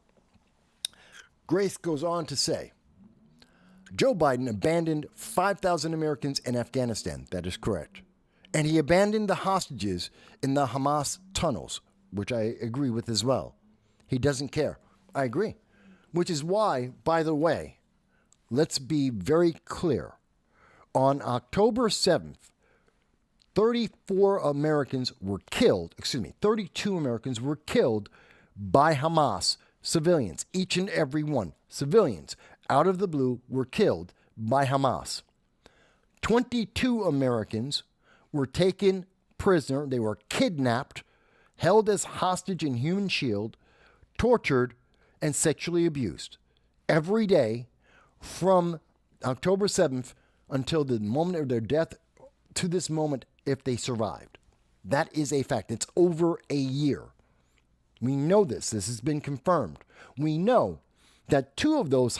Grace goes on to say, Joe Biden abandoned 5,000 Americans in Afghanistan. That is correct. And he abandoned the hostages in the Hamas tunnels, which I agree with as well. He doesn't care. I agree. Which is why, by the way, let's be very clear. On October 7th, 32 Americans were killed by Hamas civilians. Each and every one. Civilians, out of the blue, were killed by Hamas. 22 Americans were taken prisoner. They were kidnapped, held as hostage in human shield, tortured, and sexually abused every day from October 7th until the moment of their death to this moment, if they survived. That is a fact. It's over a year. We know this. This has been confirmed. We know that two of those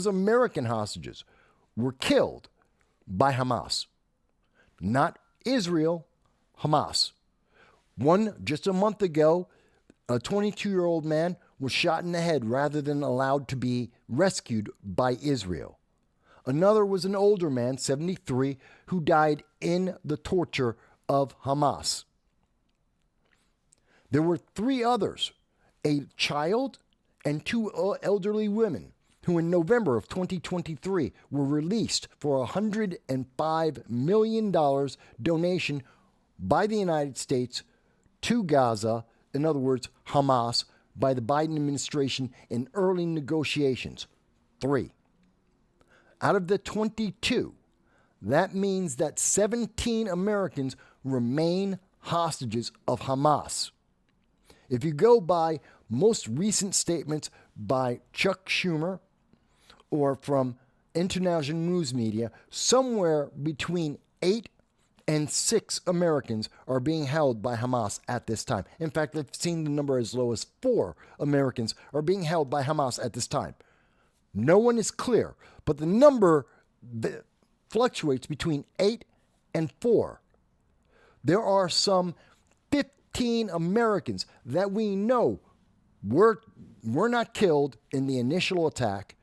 American hostages, were killed by Hamas. Not Israel, Hamas. One, just a month ago, a 22-year-old man was shot in the head rather than allowed to be rescued by Israel. Another was an older man, 73, who died in the torture of Hamas. There were three others, a child and two elderly women, who in November of 2023 were released for a $105 million donation by the United States to Gaza, in other words, Hamas, by the Biden administration in early negotiations. 3. Out of the 22, that means that 17 Americans remain hostages of Hamas. If you go by most recent statements by Chuck Schumer or from international news media, somewhere between 8 and 6 Americans are being held by Hamas at this time. In fact, I've seen the number as low as 4 Americans are being held by Hamas at this time. No one is clear, but the number fluctuates between 8 and 4. There are some 15 Americans that we know were not killed in the initial attack,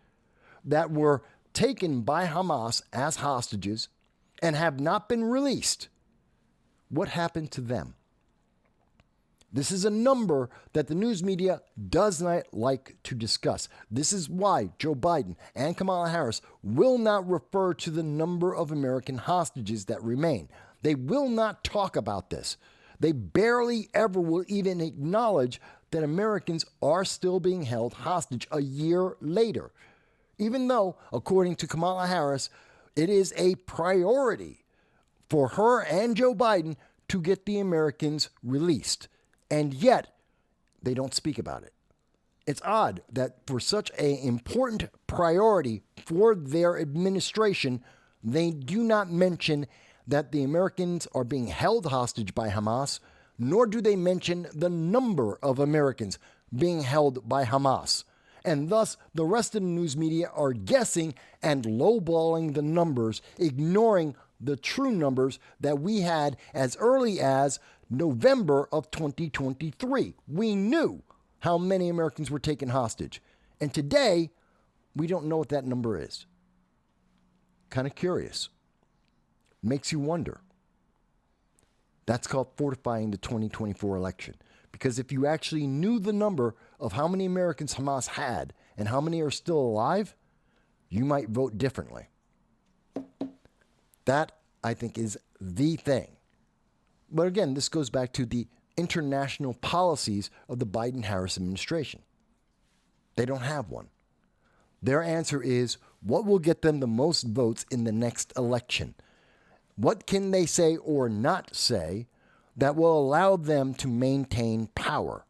that were taken by Hamas as hostages and have not been released. What happened to them? This is a number that the news media does not like to discuss. This is why Joe Biden and Kamala Harris will not refer to the number of American hostages that remain. They will not talk about this. They barely ever will even acknowledge that Americans are still being held hostage a year later. Even though, according to Kamala Harris, it is a priority for her and Joe Biden to get the Americans released. And yet, they don't speak about it. It's odd that for such an important priority for their administration, they do not mention that the Americans are being held hostage by Hamas, nor do they mention the number of Americans being held by Hamas. And thus, the rest of the news media are guessing and lowballing the numbers, ignoring the true numbers that we had as early as November of 2023. We knew how many Americans were taken hostage. And today, we don't know what that number is. Kind of curious. Makes you wonder. That's called fortifying the 2024 election. Because if you actually knew the number of how many Americans Hamas had and how many are still alive, you might vote differently. That, I think, is the thing. But again, this goes back to the international policies of the Biden-Harris administration. They don't have one. Their answer is, what will get them the most votes in the next election? What can they say or not say that will allow them to maintain power?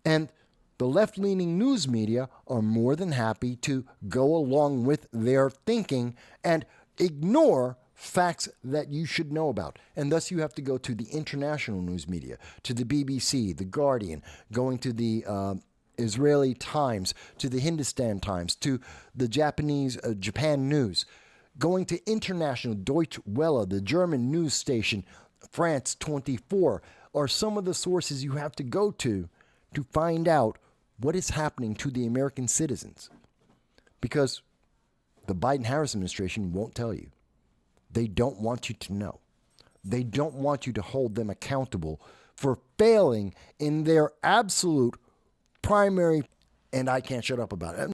And the left-leaning news media are more than happy to go along with their thinking and ignore facts that you should know about. And thus you have to go to the international news media, to the BBC, The Guardian, going to the Israeli Times, to the Hindustan Times, to the Japanese Japan News, going to international Deutsche Welle, the German news station, France 24, are some of the sources you have to go to find out what is happening to the American citizens. Because the Biden-Harris administration won't tell you. They don't want you to know. They don't want you to hold them accountable for failing in their absolute primary, and I can't shut up about it.